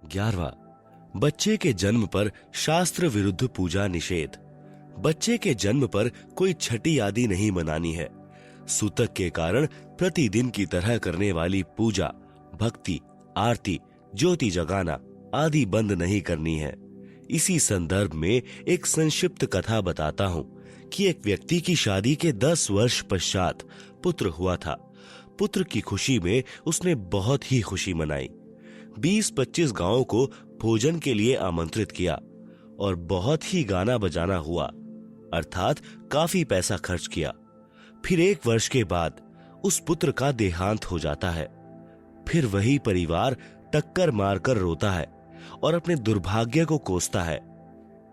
11वां, बच्चे के जन्म पर शास्त्र विरुद्ध पूजा निषेध। बच्चे के जन्म पर कोई छठी आदि नहीं मनानी है। सूतक के कारण प्रतिदिन की तरह करने वाली पूजा, भक्ति, आरती, ज्योति जगाना आदि बंद नहीं करनी है। इसी संदर्भ में एक संक्षिप्त कथा बताता हूँ कि एक व्यक्ति की शादी के 10 वर्ष पश्चात पुत्र हुआ था। पुत्र की खुशी में उसने बहुत ही खुशी मनाई। 20-25 गांवों को भोजन के लिए आमंत्रित किया और बहुत ही गाना बजाना हुआ, अर्थात काफी पैसा खर्च किया। फिर 1 वर्ष के बाद उस पुत्र का देहांत हो जाता है। फिर वही परिवार टक्कर मारकर रोता है और अपने दुर्भाग्य को कोसता है।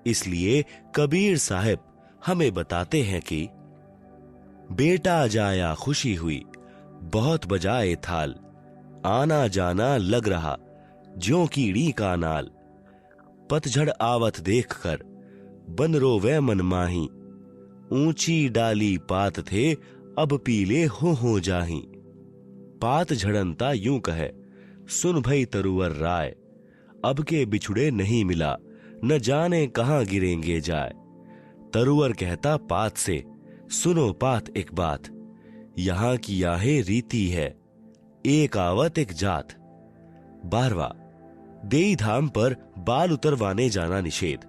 इसलिए कबीर साहब हमें बताते हैं कि बेटा जाया खुशी हुई, बहुत बजाए थाल, आना जाना लग रहा ज्यों कीड़ी का नाल। पतझड़ आवत देखकर बन रोवे मन माही, ऊंची डाली पात थे अब पीले हो जाही। पात झड़नता यूं कहे सुन भई तरुवर राय, अब के बिछुड़े नहीं मिला न जाने कहां गिरेंगे जाए। तरुवर कहता पात से सुनो पात एक बात, यहां की याहे रीति है एक आवत एक जात। 12वां, देई धाम पर बाल उतरवाने जाना निषेध।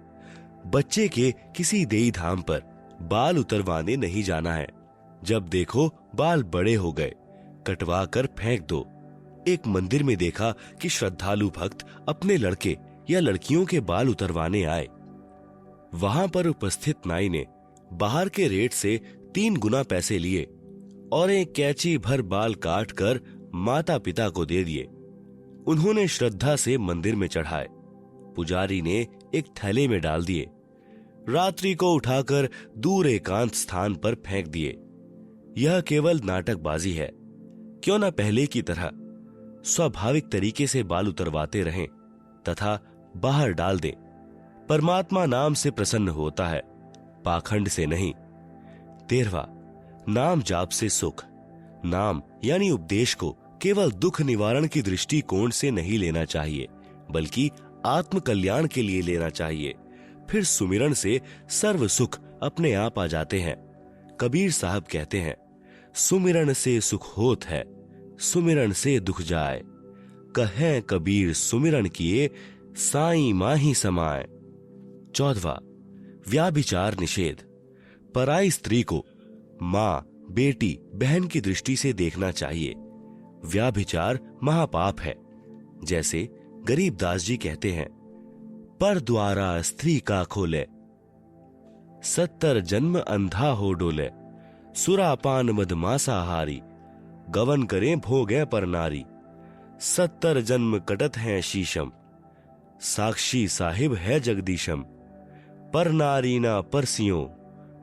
बच्चे के किसी देई धाम पर बाल उतरवाने नहीं जाना है। जब देखो बाल बड़े हो गए, कटवा कर फेंक दो। एक मंदिर में देखा कि श्रद्धालु भक्त अपने लड़के या लड़कियों के बाल उतरवाने आए। वहां पर उपस्थित नाई ने बाहर के रेट से 3 गुना पैसे लिए और एक कैंची भर बाल काट कर माता पिता को दे दिए। उन्होंने श्रद्धा से मंदिर में चढ़ाए। पुजारी ने एक थैले में डाल दिए। रात्रि को उठाकर दूर एकांत स्थान पर फेंक दिए। यह केवल नाटकबाजी है। क्यों न पहले की तरह स्वाभाविक तरीके से बाल उतरवाते रहें तथा बाहर डाल दें। परमात्मा नाम से प्रसन्न होता है, पाखंड से नहीं। 13वां, नाम जाप से सुख। नाम यानी उपदेश को केवल दुख निवारण की दृष्टिकोण से नहीं लेना चाहिए, बल्कि आत्म कल्याण के लिए लेना चाहिए। फिर सुमिरन से सर्व सुख अपने आप आ जाते हैं। कबीर साहब कहते हैं, सुमिरन से सुख होत है, सुमिरन से दुख जाए। कहें कबीर सुमिरन किए, साईं माही समाए। 14वां, व्याभिचार निषेध। पराई स्त्री को मां, बेटी, बहन की दृष्टि से देखना चाहिए। व्याभिचार महापाप है। जैसे गरीबदास जी कहते हैं, पर द्वारा स्त्री का खोले, 70 जन्म अंधा हो डोले। सुरापान मदमासाहारी, गवन करें भोगे पर नारी। 70 जन्म कटत हैं शीशम, साक्षी साहिब है जगदीशम। पर नारी ना परसियों,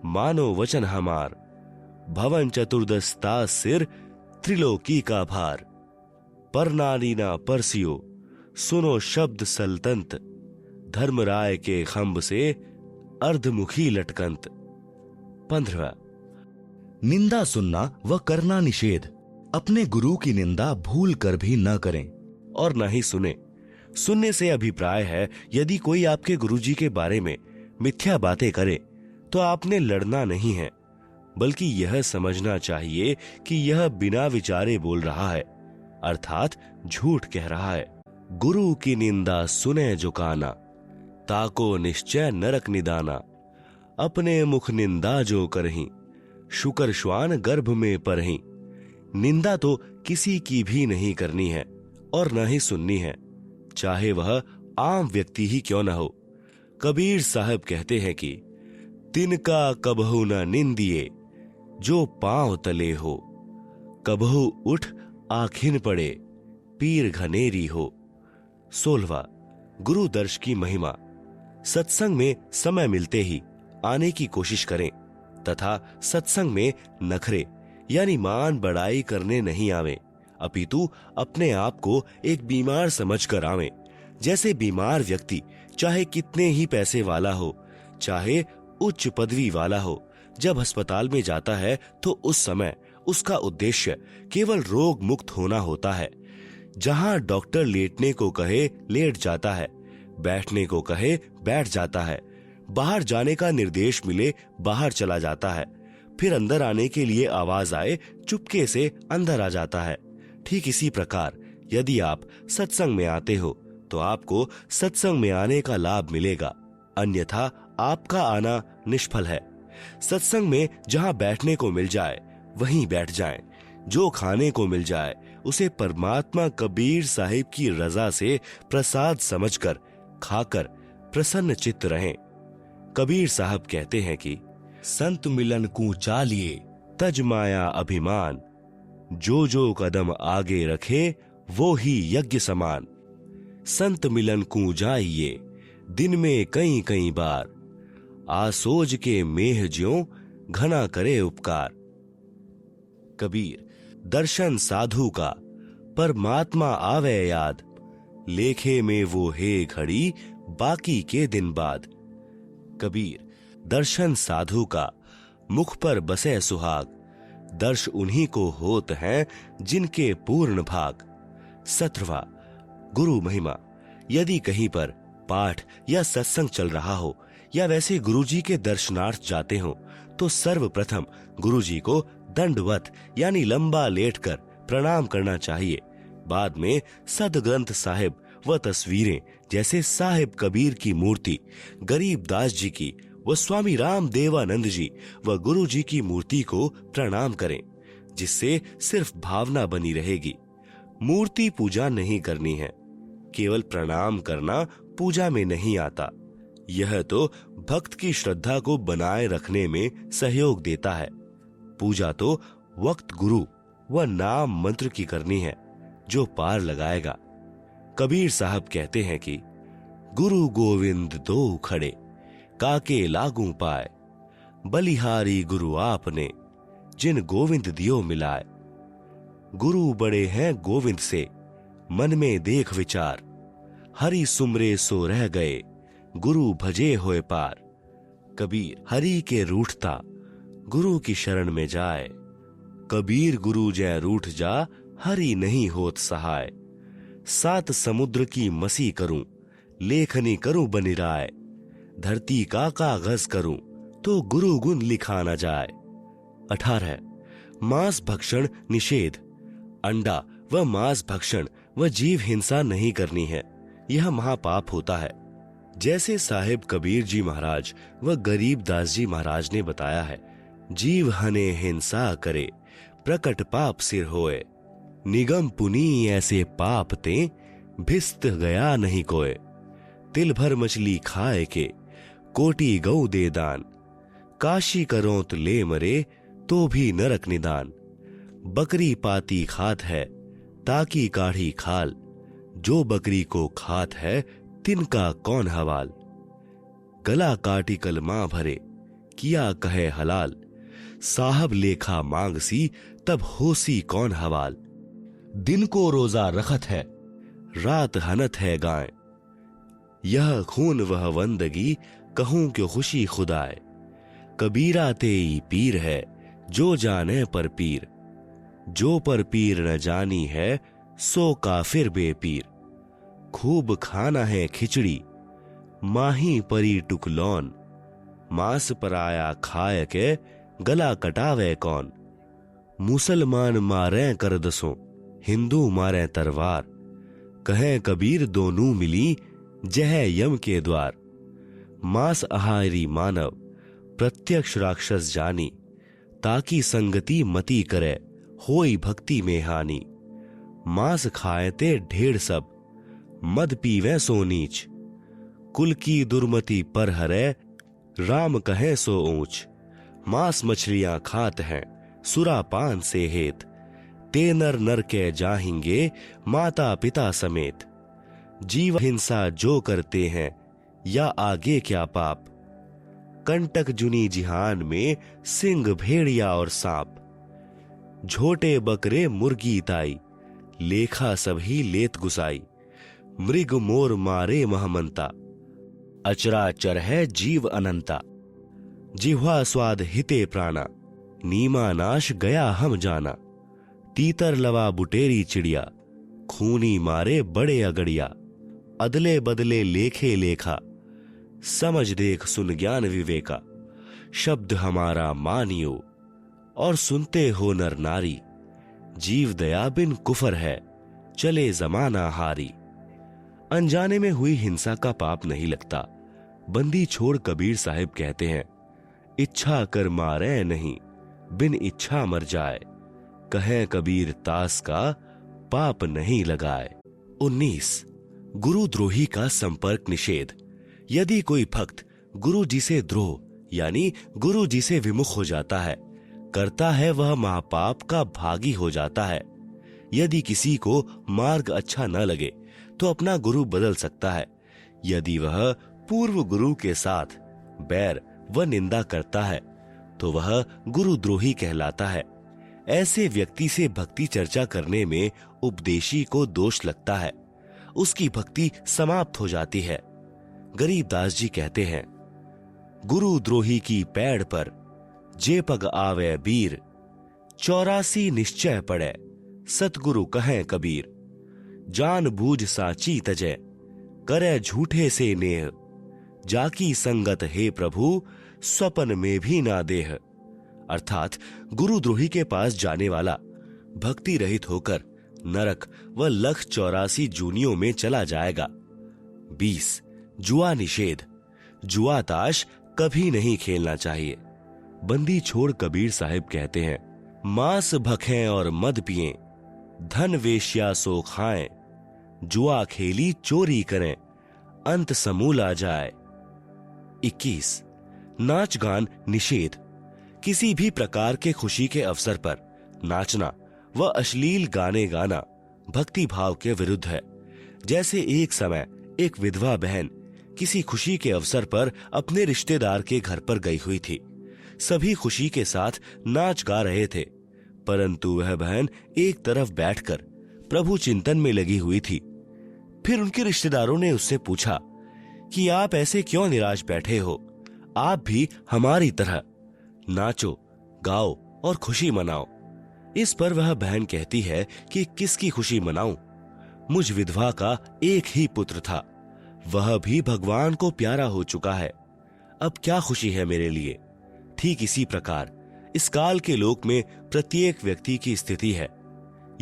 मानो वचन हमार। भवन चतुर्दशता सिर, त्रिलोकी का भार। पर नारी ना परसियो, सुनो शब्द सल्तंत। धर्मराय के खंभ से अर्धमुखी लटकंत। 15वां, निंदा सुनना व करना निषेध। अपने गुरु की निंदा भूल कर भी न करें और न ही सुने। सुनने से अभिप्राय है, यदि कोई आपके गुरुजी के बारे में मिथ्या बातें करे तो आपने लड़ना नहीं है, बल्कि यह समझना चाहिए कि यह बिना विचारे बोल रहा है, अर्थात झूठ कह रहा है। गुरु की निंदा सुने जो काना, ताको निश्चय नरक निदाना। अपने मुख निंदा जो करहीं, शुकर श्वान गर्भ में परहीं। निंदा तो किसी की भी नहीं करनी है और न ही सुननी है, चाहे वह आम व्यक्ति ही क्यों न हो। कबीर साहब कहते हैं कि तिनका कबहु न निंदिए, जो पांव तले हो। कबहु उठ आखिन पड़े, पीर घनेरी हो। 16वां, गुरु दर्श की महिमा। सत्संग में समय मिलते ही आने की कोशिश करें तथा सत्संग में नखरे यानी मान बढ़ाई करने नहीं आवे, अपितु अपने आप को एक बीमार समझकर आवे। जैसे बीमार व्यक्ति चाहे कितने ही पैसे वाला हो, चाहे उच्च पदवी वाला हो, जब अस्पताल में जाता है तो उस समय उसका उद्देश्य केवल रोग मुक्त होना होता है। जहां डॉक्टर लेटने को कहे लेट जाता है, बैठने को कहे बैठ जाता है, बाहर जाने का निर्देश मिले बाहर चला जाता है, फिर अंदर आने के लिए आवाज आए चुपके से अंदर आ जाता है। ठीक इसी प्रकार यदि आप सत्संग में आते हो तो आपको सत्संग में आने का लाभ मिलेगा, अन्यथा आपका आना निष्फल है। सत्संग में जहां बैठने को मिल जाए वहीं बैठ जाएं, जो खाने को मिल जाए उसे परमात्मा कबीर साहिब की रजा से प्रसाद समझकर खाकर प्रसन्न चित्त रहें। कबीर साहब कहते हैं कि संत मिलन को चालिए तज माया अभिमान, जो जो कदम आगे रखे वो ही यज्ञ समान। संत मिलन को जाइए दिन में कई कई बार, आसोज के मेह ज्यों घना करे उपकार। कबीर दर्शन साधु का परमात्मा आवे याद, लेखे में वो है घड़ी बाकी के दिन बाद। कबीर दर्शन साधु का मुख पर बसे सुहाग, दर्श उन्हीं को होत हैं जिनके पूर्ण भाग। 17वां गुरु महिमा। यदि कहीं पर पाठ या सत्संग चल रहा हो या वैसे गुरुजी के दर्शनार्थ जाते हो तो सर्वप्रथम गुरुजी को दंडवत यानी लंबा लेटकर प्रणाम करना चाहिए। बाद में सदग्रंथ साहिब व तस्वीरें जैसे साहिब कबीर की मूर्ति, गरीबदास जी की व स्वामी राम देवानंद जी व गुरु जी की मूर्ति को प्रणाम करें, जिससे सिर्फ भावना बनी रहेगी। मूर्ति पूजा नहीं करनी है, केवल प्रणाम करना पूजा में नहीं आता। यह तो भक्त की श्रद्धा को बनाए रखने में सहयोग देता है। पूजा तो वक्त गुरु व नाम मंत्र की करनी है जो पार लगाएगा। कबीर साहब कहते हैं कि गुरु गोविंद दो खड़े, काके लागू पाए, बलिहारी गुरु आपने, जिन गोविंद दियो मिलाए। गुरु बड़े हैं गोविंद से, मन में देख विचार, हरि सुमरे सो रह गए, गुरु भजे होए पार। कबीर हरि के रूठता गुरु की शरण में जाए, कबीर गुरु जय रूठ जा, हरि नहीं होत सहाय। 7 समुद्र की मसी करूं, लेखनी करूं बनिराय, धरती का कागज करूं तो गुरु गुण लिखा न जाए। 18 मांस भक्षण निषेध। अंडा व मांस भक्षण व जीव हिंसा नहीं करनी है, यह महापाप होता है। जैसे साहिब कबीर जी महाराज व गरीबदास जी महाराज ने बताया है, जीव हने हिंसा करे प्रकट पाप सिर होए, निगम पुनी ऐसे पाप ते भिस्त गया नहीं कोय। तिल भर मछली खाए के कोटि गौ दे दान, काशी करोत ले मरे तो भी नरक निदान। बकरी पाती खात है ताकि काढ़ी खाल, जो बकरी को खात है तिनका कौन हवाल। गला काटी कलमा भरे किया कहे हलाल, साहब लेखा मांगसी तब होसी कौन हवाल। दिन को रोजा रखत है, रात हनत है गाय, यह खून वह वंदगी कहूं क्यों खुशी खुदाए। कबीरा तेई पीर है जो जाने पर पीर, जो पर पीर न जानी है सो काफिर बेपीर। खूब खाना है खिचड़ी माही परी टुकलौन, मांस पराया खाए के गला कटावे कौन। मुसलमान मारे कर दसों, हिंदू मारे तरवार, कहे कबीर दोनों मिली जह यम के द्वार। मांस आहारी मानव प्रत्यक्ष राक्षस जानी, ताकि संगति मति करे होई भक्ति में हानि। मांस खाएते ढेर सब मद पीवे सो नीच, कुल की दुर्मति पर हरे राम कहे सो ऊंच। मांस मछलियां खात हैं सुरा पान से हेत, ते नर नर के जाहिंगे माता पिता समेत। जीव हिंसा जो करते हैं या आगे क्या पाप, कंटक जुनी जिहान में सिंह भेड़िया और सांप। झोटे बकरे मुर्गी ताई, लेखा सभी लेत गुसाई। मृग मोर मारे महमंता, अचराचर है जीव अनंता। जिह्वा स्वाद हिते प्राणा, नीमा नाश गया हम जाना। तीतर लवा बुटेरी चिड़िया, खूनी मारे बड़े अगड़िया, अदले बदले लेखे लेखा, समझ देख सुन ज्ञान विवेका, शब्द हमारा मानियो और सुनते हो नर नारी, जीव दया बिन कुफर है चले जमाना हारी। अनजाने में हुई हिंसा का पाप नहीं लगता। बंदी छोड़ कबीर साहिब कहते हैं, इच्छा कर मारे नहीं बिन इच्छा मर जाए, कहें कबीर तास का पाप नहीं लगाए। 19 गुरुद्रोही का संपर्क निषेध। यदि कोई भक्त गुरु जी से द्रोह यानी गुरु जी से विमुख हो जाता है, करता है वह महापाप का भागी हो जाता है। यदि किसी को मार्ग अच्छा न लगे तो अपना गुरु बदल सकता है। यदि वह पूर्व गुरु के साथ बैर व निंदा करता है तो वह गुरुद्रोही कहलाता है। ऐसे व्यक्ति से भक्ति चर्चा करने में उपदेशी को दोष लगता है, उसकी भक्ति समाप्त हो जाती है। गरीबदास जी कहते हैं, गुरुद्रोही की पैड़ पर जे पग आवे बीर, 84 निश्चय पड़े सतगुरु कहें कबीर। जान बूझ साची तजय करे झूठे से नेह, जाकी संगत हे प्रभु स्वपन में भी ना देह। अर्थात गुरुद्रोही के पास जाने वाला भक्ति रहित होकर नरक व लख 84 जूनियों में चला जाएगा। 20 जुआ निषेध। जुआ ताश कभी नहीं खेलना चाहिए। बंदी छोड़ कबीर साहिब कहते हैं, मांस भखें और मद पिएं, धन वेश्या सो खाएं, जुआ खेली चोरी करें, अंत समूल आ जाए। 21 नाच गान निषेध। किसी भी प्रकार के खुशी के अवसर पर नाचना व अश्लील गाने गाना भक्ति भाव के विरुद्ध है। जैसे एक समय एक विधवा बहन किसी खुशी के अवसर पर अपने रिश्तेदार के घर पर गई हुई थी। सभी खुशी के साथ नाच गा रहे थे, परंतु वह बहन एक तरफ बैठकर प्रभु चिंतन में लगी हुई थी। फिर उनके रिश्तेदारों ने उससे पूछा कि आप ऐसे क्यों निराश बैठे हो, आप भी हमारी तरह नाचो गाओ और खुशी मनाओ। इस पर वह बहन कहती है कि किसकी खुशी मनाऊं, मुझ विधवा का एक ही पुत्र था, वह भी भगवान को प्यारा हो चुका है, अब क्या खुशी है मेरे लिए। ठीक इसी प्रकार इस काल के लोक में प्रत्येक व्यक्ति की स्थिति है।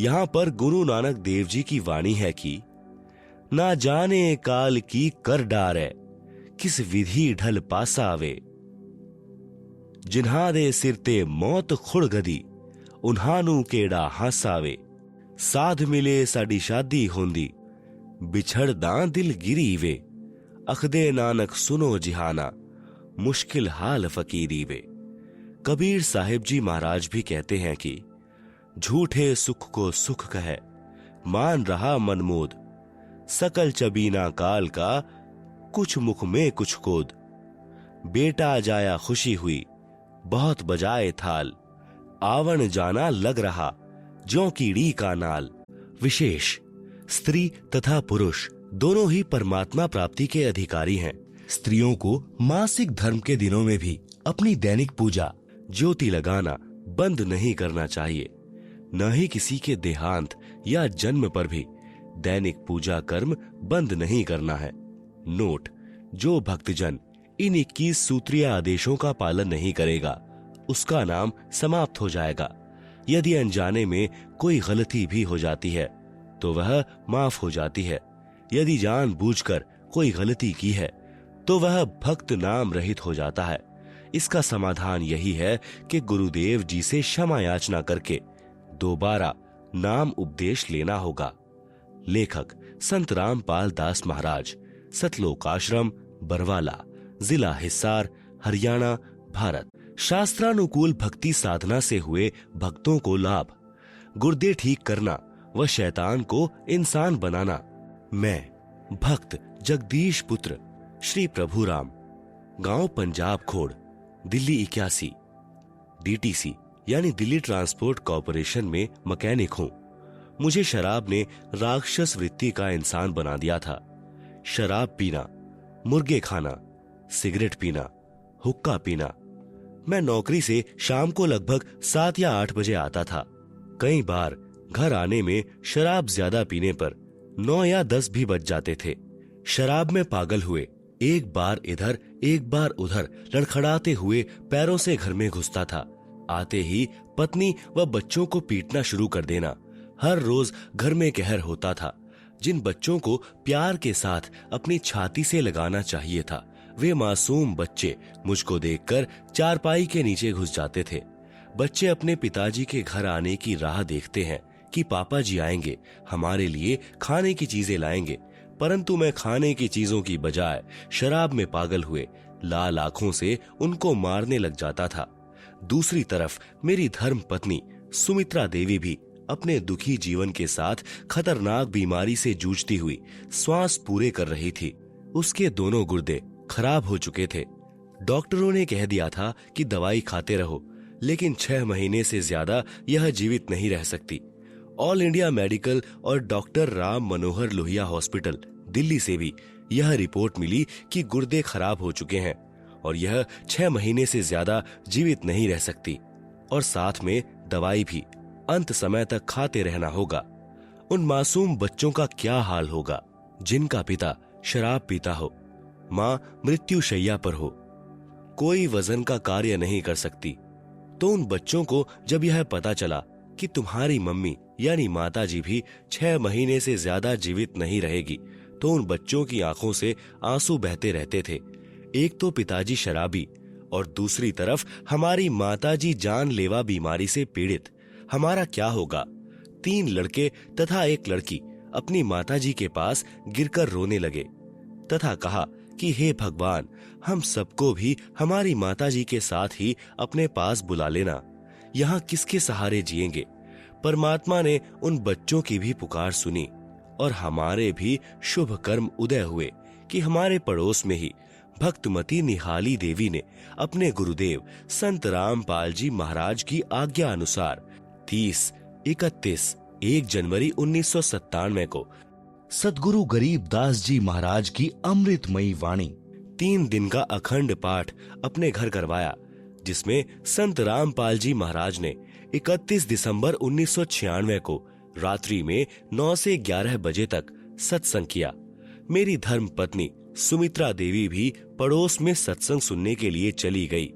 यहाँ पर गुरु नानक देव जी की वाणी है कि ना जाने काल की कर डारे, किस विधि ढल पासा आवे, जिन्हा दे सिरते मौत खुड़ गदी, उन्हानू केड़ा हासावे, साध मिले साडी शादी होंदी, बिछड़ दां दिल गिरी वे, अखदे नानक सुनो जिहाना, मुश्किल हाल फकीरी वे। कबीर साहिब जी महाराज भी कहते हैं कि झूठे सुख को सुख कहे, मान रहा मनमोद, सकल चबीना काल का, कुछ मुख में कुछ कोद, बेटा जाया खुशी हुई, बहुत बजाए थाल, आवन जाना लग रहा, ज्यों कीड़ी का नाल। विशेष स्त्री तथा पुरुष दोनों ही परमात्मा प्राप्ति के अधिकारी हैं। स्त्रियों को मासिक धर्म के दिनों में भी अपनी दैनिक पूजा ज्योति लगाना बंद नहीं करना चाहिए। न ही किसी के देहांत या जन्म पर भी दैनिक पूजा कर्म बंद नहीं करना है। नोट, जो भक्तजन इन 21 सूत्रीय आदेशों का पालन नहीं करेगा उसका नाम समाप्त हो जाएगा। यदि अनजाने में कोई गलती भी हो जाती है तो वह माफ हो जाती है। यदि जानबूझकर कोई गलती की है तो वह भक्त नाम रहित हो जाता है। इसका समाधान यही है कि गुरुदेव जी से क्षमा याचना करके दोबारा नाम उपदेश लेना होगा। लेखक संत रामपाल दास महाराज, सतलोक आश्रम, बरवाला, जिला हिसार, हरियाणा, भारत। शास्त्रानुकूल भक्ति साधना से हुए भक्तों को लाभ, गुर्दे ठीक करना व शैतान को इंसान बनाना। मैं भक्त जगदीश पुत्र श्री प्रभुराम, गांव पंजाब खोड़, दिल्ली 81, डीटीसी यानी दिल्ली ट्रांसपोर्ट कॉरपोरेशन में मैकेनिक हूं। मुझे शराब ने राक्षस वृत्ति का इंसान बना दिया था। शराब पीना, मुर्गे खाना, सिगरेट पीना, हुक्का पीना। मैं नौकरी से शाम को लगभग 7 या 8 बजे आता था। कई बार घर आने में शराब ज्यादा पीने पर 9 या 10 भी बज जाते थे। शराब में पागल हुए एक बार इधर एक बार उधर लड़खड़ाते हुए पैरों से घर में घुसता था। आते ही पत्नी व बच्चों को पीटना शुरू कर देना। हर रोज घर में कहर होता था। जिन बच्चों को प्यार के साथ अपनी छाती से लगाना चाहिए था, वे मासूम बच्चे मुझको देखकर चारपाई के नीचे घुस जाते थे। बच्चे अपने पिताजी के घर आने की राह देखते हैं कि पापा जी आएंगे, हमारे लिए खाने की चीजें लाएंगे, परंतु मैं खाने की चीजों की बजाय शराब में पागल हुए लाल आंखों से उनको मारने लग जाता था। दूसरी तरफ मेरी धर्म पत्नी सुमित्रा देवी भी अपने दुखी जीवन के साथ खतरनाक बीमारी से जूझती हुई श्वास पूरे कर रही थी। उसके दोनों गुर्दे खराब हो चुके थे। डॉक्टरों ने कह दिया था कि दवाई खाते रहो, लेकिन 6 महीने से ज्यादा यह जीवित नहीं रह सकती। ऑल इंडिया मेडिकल और डॉक्टर राम मनोहर लोहिया हॉस्पिटल दिल्ली से भी यह रिपोर्ट मिली कि गुर्दे खराब हो चुके हैं और यह 6 महीने से ज्यादा जीवित नहीं रह सकती, और साथ में दवाई भी अंत समय तक खाते रहना होगा। उन मासूम बच्चों का क्या हाल होगा जिनका पिता शराब पीता हो, माँ मृत्युशैया पर हो, कोई वजन का कार्य नहीं कर सकती। तो उन बच्चों को जब यह पता चला कि तुम्हारी मम्मी यानी माताजी भी 6 महीने से ज्यादा जीवित नहीं रहेगी, तो उन बच्चों की आंखों से आंसू बहते रहते थे। एक तो पिताजी शराबी और दूसरी तरफ हमारी माताजी जानलेवा बीमारी से पीड़ित। हमारा क्या होगा? 3 लड़के तथा 1 लड़की अपनी माताजी के पास गिरकर रोने लगे तथा कहा कि हे भगवान, हम सबको भी हमारी माताजी के साथ ही अपने पास बुला लेना। यहाँ किसके सहारे जिएंगे? परमात्मा ने उन बच्चों की भी पुकार सुनी और हमारे भी शुभ कर्म उदय हुए कि हमारे पड़ोस में ही भक्तमती निहाली देवी ने अपने गुरुदेव संत रामपाल जी महाराज की आज्ञा अनुसार 30, 31, 1 जनवरी 1997 को सद्गुरु गरीबदास जी महाराज की अमृतमयी वाणी 3 दिन का अखंड पाठ अपने घर करवाया, जिसमें संत रामपाल जी महाराज ने 31 दिसंबर 1996 को रात्रि में 9 से 11 बजे तक सत्संग किया। मेरी धर्म पत्नी सुमित्रा देवी भी पड़ोस में सत्संग सुनने के लिए चली गई।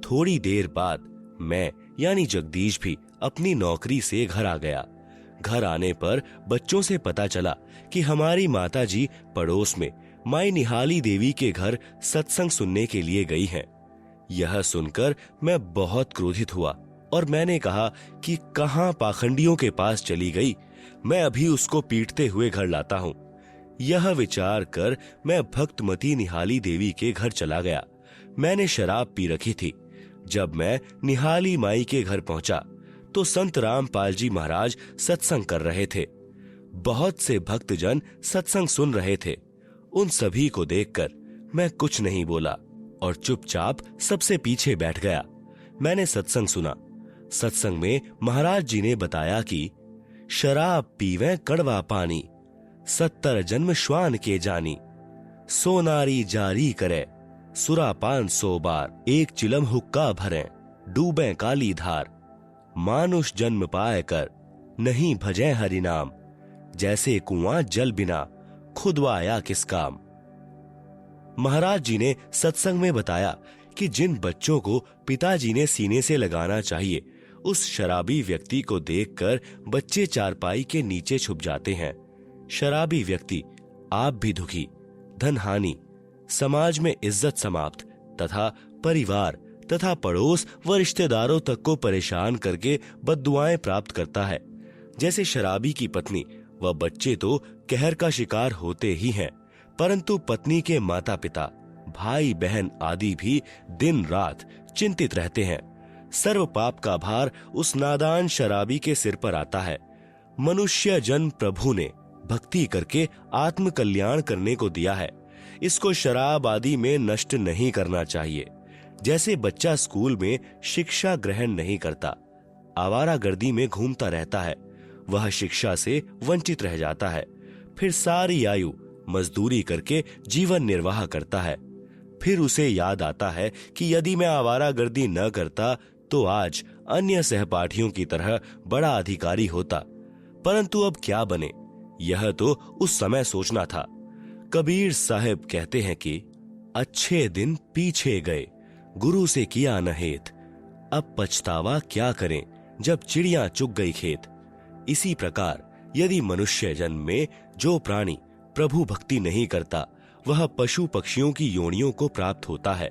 थोड़ी देर बाद मैं यानी जगदीश भी अपनी नौकरी से घर आ गया। घर आने पर बच्चों से पता चला कि हमारी माताजी पड़ोस में माई निहाली देवी के घर सत्संग सुनने के लिए गई हैं। यह सुनकर मैं बहुत क्रोधित हुआ और मैंने कहा कि कहां पाखंडियों के पास चली गई, मैं अभी उसको पीटते हुए घर लाता हूं। यह विचार कर मैं भक्तमती निहाली देवी के घर चला गया। मैंने शराब पी रखी थी। जब मैं निहाली माई के घर पहुंचा तो संत रामपाल जी महाराज सत्संग कर रहे थे। बहुत से भक्तजन सत्संग सुन रहे थे। उन सभी को देखकर मैं कुछ नहीं बोला और चुपचाप सबसे पीछे बैठ गया। मैंने सत्संग सुना। सत्संग में महाराज जी ने बताया कि शराब पीवें कड़वा पानी, 70 जन्म श्वान के जानी, सोनारी जारी करे, सुरापान 100 बार, 1 चिलम हुक्का भरें, डूबें काली धार, मानुष जन्म पाए कर, नहीं भजें हरि नाम, जैसे कुआं जल बिना, खुदवाया किस काम। महाराज जी ने सत्संग में बताया कि जिन बच्चों को पिताजी ने सीने से लगाना चाहिए, उस शराबी व्यक्ति को देखकर बच्चे चारपाई के नीचे छुप जाते हैं। शराबी व्यक्ति आप भी दुखी, धन हानि, समाज में इज्जत समाप्त तथा परिवार तथा पड़ोस व रिश्तेदारों तक को परेशान करके बद्दुआएं प्राप्त करता है। जैसे शराबी की पत्नी व बच्चे तो कहर का शिकार होते ही हैं, परंतु पत्नी के माता पिता, भाई बहन आदि भी दिन रात चिंतित रहते हैं। सर्व पाप का भार उस नादान शराबी के सिर पर आता है। मनुष्य जन्म प्रभु ने भक्ति करके आत्म कल्याण करने को दिया है। इसको शराब आदि में नष्ट नहीं करना चाहिए। जैसे बच्चा स्कूल में शिक्षा ग्रहण नहीं करता, आवारागर्दी में घूमता रहता है, वह शिक्षा से वंचित रह जाता है। फिर सारी आयु मजदूरी करके जीवन निर्वाह करता है। फिर उसे याद आता है कि यदि मैं आवारागर्दी न करता तो आज अन्य सहपाठियों की तरह बड़ा अधिकारी होता। परंतु अब क्या बने, यह तो उस समय सोचना था। कबीर साहब कहते हैं कि अच्छे दिन पीछे गए, गुरु से किया न हेत, अब पछतावा क्या करें जब चिड़िया चुग गई खेत। इसी प्रकार यदि मनुष्य जन्म में जो प्राणी प्रभु भक्ति नहीं करता वह पशु पक्षियों की योनियों को प्राप्त होता है।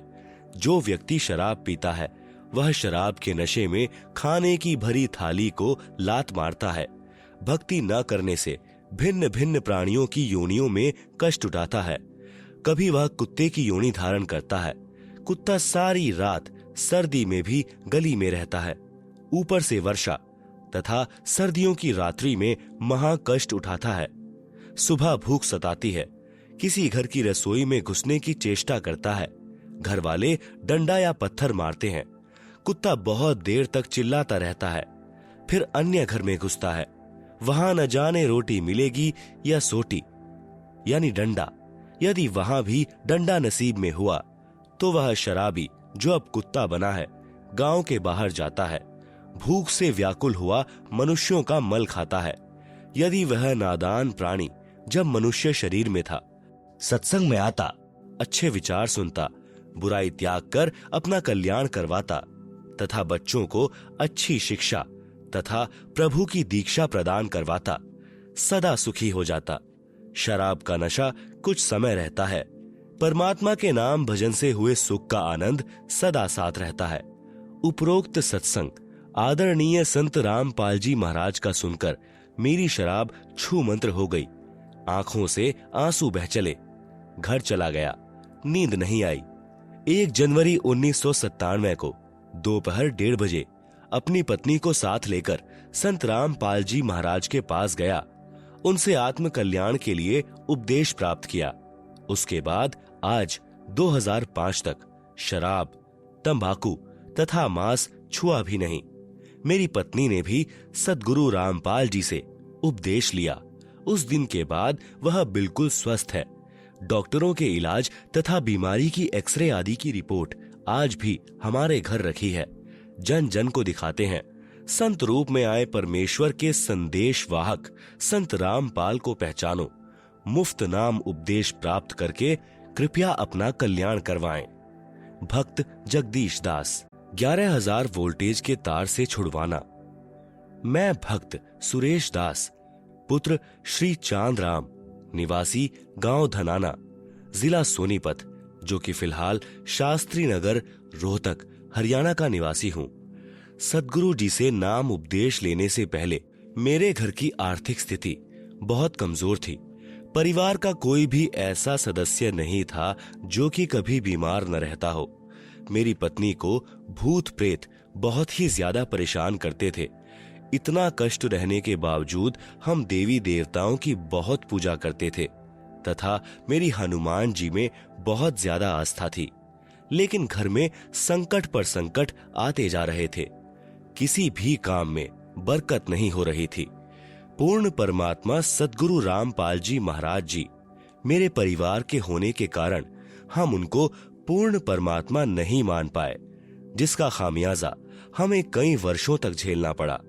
जो व्यक्ति शराब पीता है वह शराब के नशे में खाने की भरी थाली को लात मारता है। भक्ति न करने से भिन्न भिन्न प्राणियों की योनियों में कष्ट उठाता है। कभी वह कुत्ते की योनि धारण करता है। कुत्ता सारी रात सर्दी में भी गली में रहता है, ऊपर से वर्षा तथा सर्दियों की रात्रि में महा कष्ट उठाता है। सुबह भूख सताती है, किसी घर की रसोई में घुसने की चेष्टा करता है। घर वाले डंडा या पत्थर मारते हैं। कुत्ता बहुत देर तक चिल्लाता रहता है, फिर अन्य घर में घुसता है। वहां न जाने रोटी मिलेगी या सोटी यानी डंडा। यदि वहां भी डंडा नसीब में हुआ तो वह शराबी जो अब कुत्ता बना है गांव के बाहर जाता है। भूख से व्याकुल हुआ मनुष्यों का मल खाता है। यदि वह नादान प्राणी जब मनुष्य शरीर में था सत्संग में आता, अच्छे विचार सुनता, बुराई त्याग कर अपना कल्याण करवाता तथा बच्चों को अच्छी शिक्षा तथा प्रभु की दीक्षा प्रदान करवाता, सदा सुखी हो जाता। शराब का नशा कुछ समय रहता है, परमात्मा के नाम भजन से हुए सुख का आनंद सदा साथ रहता है। उपरोक्त सत्संग आदरणीय संत रामपाल जी महाराज का सुनकर मेरी शराब छू मंत्र हो गई। आंखों से आंसू बह चले। घर चला गया, नींद नहीं आई। 1 जनवरी 1997 को दोपहर 1:30 बजे अपनी पत्नी को साथ लेकर संत रामपाल जी महाराज के पास गया। उनसे आत्म कल्याण के लिए उपदेश प्राप्त किया। उसके बाद आज 2005 तक शराब, तंबाकू तथा मांस छुआ भी नहीं। मेरी पत्नी ने भी सद्गुरु रामपाल जी से उपदेश लिया। उस दिन के बाद वह बिल्कुल स्वस्थ है। डॉक्टरों के इलाज तथा बीमारी की एक्सरे आदि की रिपोर्ट आज भी हमारे घर रखी है। जन जन को दिखाते हैं। संत रूप में आए परमेश्वर के संदेश वाहक संत रामपाल को पहचानो। मुफ्त नाम उपदेश प्राप्त करके कृपया अपना कल्याण करवाएं। भक्त जगदीश दास। 11,000 वोल्टेज के तार से छुड़वाना। मैं भक्त सुरेश दास, पुत्र श्री चांद राम, निवासी गांव धनाना, जिला सोनीपत, जो कि फिलहाल शास्त्री नगर, रोहतक, हरियाणा का निवासी हूं। सद्गुरु जी से नाम उपदेश लेने से पहले मेरे घर की आर्थिक स्थिति बहुत कमजोर थी। परिवार का कोई भी ऐसा सदस्य नहीं था जो कि कभी बीमार न रहता हो। मेरी पत्नी को भूत प्रेत बहुत ही ज्यादा परेशान करते थे। इतना कष्ट रहने के बावजूद हम देवी देवताओं की बहुत पूजा करते थे तथा मेरी हनुमान जी में बहुत ज्यादा आस्था थी। लेकिन घर में संकट पर संकट आते जा रहे थे। किसी भी काम में बरकत नहीं हो रही थी। पूर्ण परमात्मा सद्गुरु रामपाल जी महाराज जी मेरे परिवार के होने के कारण हम उनको पूर्ण परमात्मा नहीं मान पाए, जिसका खामियाजा हमें कई वर्षों तक झेलना पड़ा।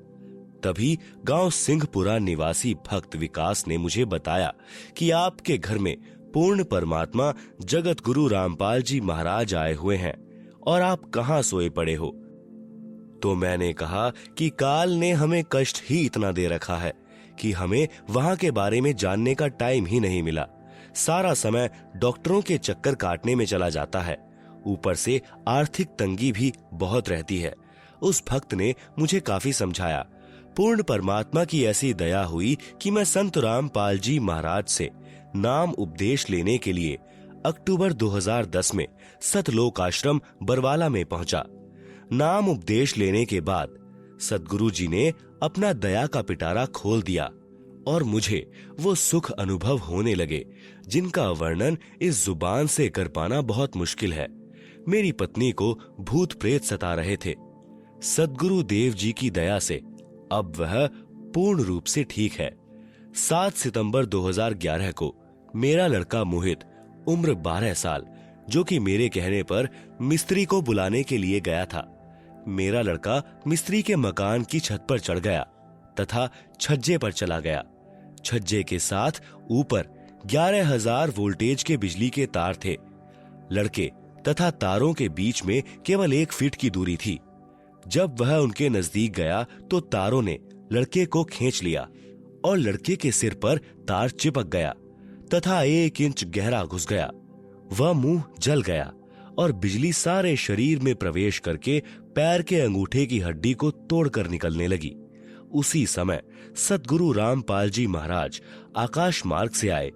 तभी गांव सिंहपुरा निवासी भक्त विकास ने मुझे बताया कि आपके घर में पूर्ण परमात्मा जगत गुरु रामपाल जी महाराज आए हुए हैं और आप कहां सोए पड़े हो। तो मैंने कहा कि काल ने हमें कष्ट ही इतना दे रखा है कि हमें वहां के बारे में जानने का टाइम ही नहीं मिला। सारा समय डॉक्टरों के चक्कर काटने में चला जाता है। ऊपर से आर्थिक तंगी भी बहुत रहती है। उस भक्त ने मुझे काफी समझाया। पूर्ण परमात्मा की ऐसी दया हुई कि मैं संत रामपाल जी महाराज से नाम उपदेश लेने के लिए अक्टूबर 2010 में सतलोक आश्रम बरवाला में पहुंचा। नाम उपदेश लेने के बाद सद्गुरु जी ने अपना दया का पिटारा खोल दिया और मुझे वो सुख अनुभव होने लगे जिनका वर्णन इस जुबान से कर पाना बहुत मुश्किल है। मेरी पत्नी को भूत प्रेत सता रहे थे। सद्गुरु देव जी की दया से अब वह पूर्ण रूप से ठीक है। 7 सितंबर 2011 को मेरा लड़का मोहित, उम्र 12 साल, जो कि मेरे कहने पर मिस्त्री को बुलाने के लिए गया था। मेरा लड़का मिस्त्री के मकान की छत पर चढ़ गया। तथा छज्जे पर चला गया। छज्जे के साथ ऊपर 11,000 वोल्टेज के बिजली के तार थे। लड़के तथा तारों के बीच में केवल 1 फीट की दूरी थी। जब वह उनके नजदीक गया तो तारों ने लड़के को खींच लिया और लड़के के सिर पर तार चिपक गया तथा 1 इंच गहरा घुस गया। वह मुंह जल गया और बिजली सारे शरीर में प्रवेश करके पैर के अंगूठे की हड्डी को तोड़कर निकलने लगी। उसी समय सद्गुरु रामपाल जी महाराज आकाश मार्ग से आए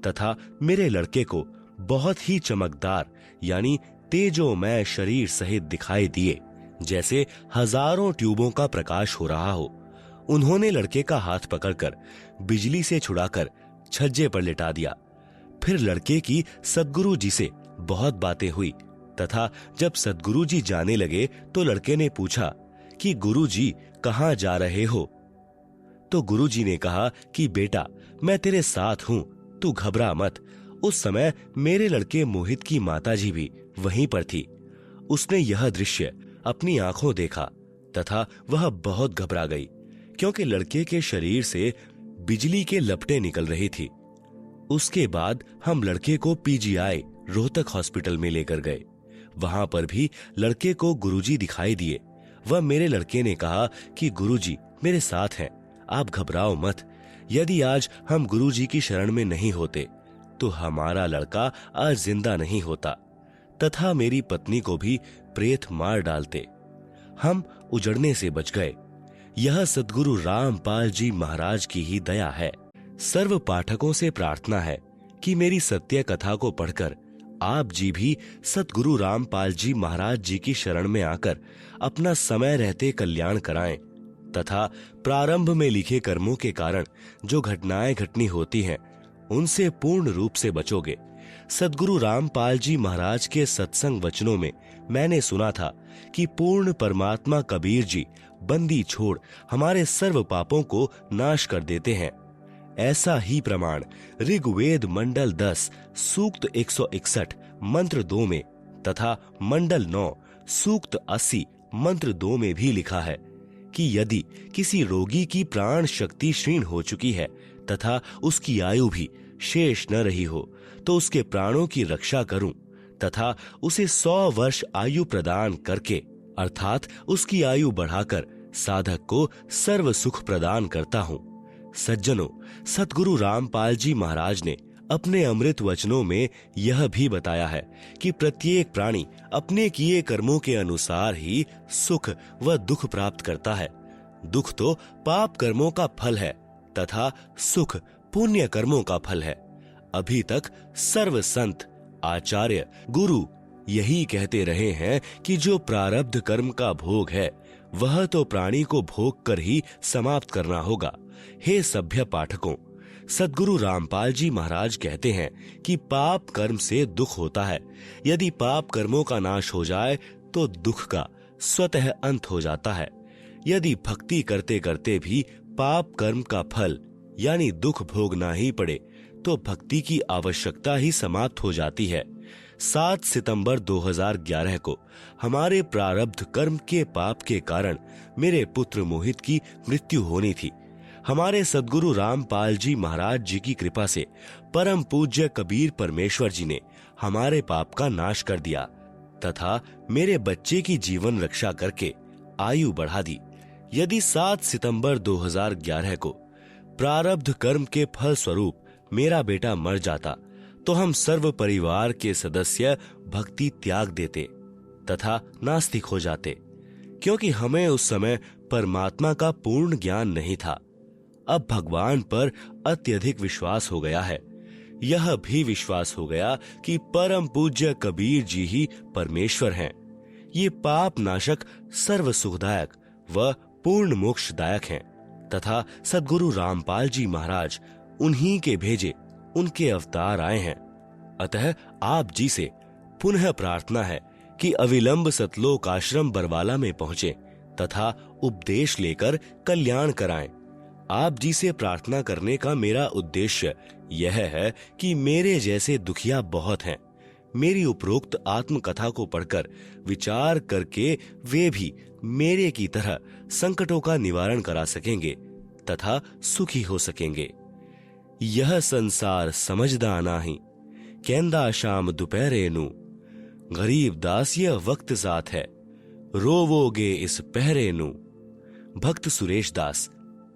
तथा मेरे लड़के को बहुत ही चमकदार यानी तेजोमय शरीर सहित दिखाई दिए, जैसे हजारों ट्यूबों का प्रकाश हो रहा हो। उन्होंने लड़के का हाथ पकड़कर बिजली से छुड़ाकर छज्जे पर लिटा दिया। फिर लड़के की सद्गुरु जी से बहुत बातें हुई तथा जब सद्गुरु जी जाने लगे तो लड़के ने पूछा कि गुरु जी कहाँ जा रहे हो? तो गुरु जी ने कहा कि बेटा मैं तेरे साथ हूँ, तू घबरा मत। उस समय मेरे लड़के मोहित की माताजी भी वहीं पर थी। उसने यह दृश्य अपनी आंखों देखा तथा वह बहुत घबरा गई, क्योंकि लड़के के शरीर से बिजली के लपटें निकल रही थी। उसके बाद हम लड़के को पीजीआई रोहतक हॉस्पिटल में लेकर गए। वहां पर भी लड़के को गुरुजी दिखाई दिए। वह मेरे लड़के ने कहा कि गुरुजी मेरे साथ हैं, आप घबराओ मत। यदि आज हम गुरुजी की शरण में नहीं होते तो हमारा लड़का आज जिंदा नहीं होता तथा मेरी पत्नी को भी प्रेत मार डालते। हम उजड़ने से बच गए। यह सद्गुरु रामपाल जी महाराज की ही दया है। सर्व पाठकों से प्रार्थना है कि मेरी सत्य कथा को पढ़कर आप जी भी सद्गुरु रामपाल जी महाराज जी की शरण में आकर अपना समय रहते कल्याण कराएं तथा प्रारंभ में लिखे कर्मों के कारण जो घटनाएं घटनी होती हैं उनसे पूर्ण रूप से बचोगे। सद्गुरु रामपाल जी महाराज के सत्संग वचनों में मैंने सुना था कि पूर्ण परमात्मा कबीर जी बंदी छोड़ हमारे सर्व पापों को नाश कर देते हैं। ऐसा ही प्रमाण ऋग्वेद मंडल 10 सूक्त 161 मंत्र 2 में तथा मंडल 9 सूक्त 80 मंत्र 2 में भी लिखा है कि यदि किसी रोगी की प्राण शक्ति क्षीण हो चुकी है तथा उसकी आयु भी शेष न रही हो तो उसके प्राणों की रक्षा करूं तथा उसे 100 वर्ष आयु प्रदान करके अर्थात उसकी आयु बढ़ाकर साधक को सर्व सुख प्रदान करता हूं। सज्जनों, सद्गुरु रामपाल जी महाराज ने अपने अमृत वचनों में यह भी बताया है कि प्रत्येक प्राणी अपने किए कर्मों के अनुसार ही सुख व दुख प्राप्त करता है। दुख तो पाप कर्मों का फल है तथा सुख पुण्य कर्मों का फल है। अभी तक सर्व संत, आचार्य, गुरु यही कहते रहे हैं कि जो प्रारब्ध कर्म का भोग है वह तो प्राणी को भोग कर ही समाप्त करना होगा। हे सभ्य पाठकों, सद्गुरु रामपाल जी महाराज कहते हैं कि पाप कर्म से दुख होता है। यदि पाप कर्मों का नाश हो जाए तो दुख का स्वतः अंत हो जाता है। यदि भक्ति करते करते भी पाप कर्म का फल यानी दुख भोगना ही पड़े तो भक्ति की आवश्यकता ही समाप्त हो जाती है। 7 सितंबर 2011 को हमारे प्रारब्ध कर्म के पाप के कारण मेरे पुत्र मोहित की मृत्यु होनी थी। हमारे सद्गुरु रामपाल जी महाराज जी की कृपा से परम पूज्य कबीर परमेश्वर जी ने हमारे पाप का नाश कर दिया तथा मेरे बच्चे की जीवन रक्षा करके आयु बढ़ा दी। यदि 7 सितंबर 2011 को प्रारब्ध कर्म के फल स्वरूप मेरा बेटा मर जाता तो हम सर्व परिवार के सदस्य भक्ति त्याग देते तथा नास्तिक हो जाते, क्योंकि हमें उस समय परमात्मा का पूर्ण ज्ञान नहीं था। अब भगवान पर अत्यधिक विश्वास हो गया है। यह भी विश्वास हो गया कि परम पूज्य कबीर जी ही परमेश्वर हैं। ये पाप नाशक, सर्व सुखदायक व पूर्ण मोक्षदायक हैं तथा सद्गुरु रामपाल जी महाराज उन्हीं के भेजे उनके अवतार आए हैं। अतः आप जी से पुनः प्रार्थना है कि अविलंब सतलोक आश्रम बरवाला में पहुंचे तथा उपदेश लेकर कल्याण कराएं। आप जी से प्रार्थना करने का मेरा उद्देश्य यह है कि मेरे जैसे दुखिया बहुत हैं। मेरी उपरोक्त आत्मकथा को पढ़कर विचार करके वे भी मेरे की तरह संकटों का निवारण करा सकेंगे तथा सुखी हो सकेंगे। यह संसार समझदा नाही, कहंदा शाम दोपहरे नू, गरीब दास यह वक्त जात है, रोवोगे इस पहरे नू। भक्त सुरेश दास,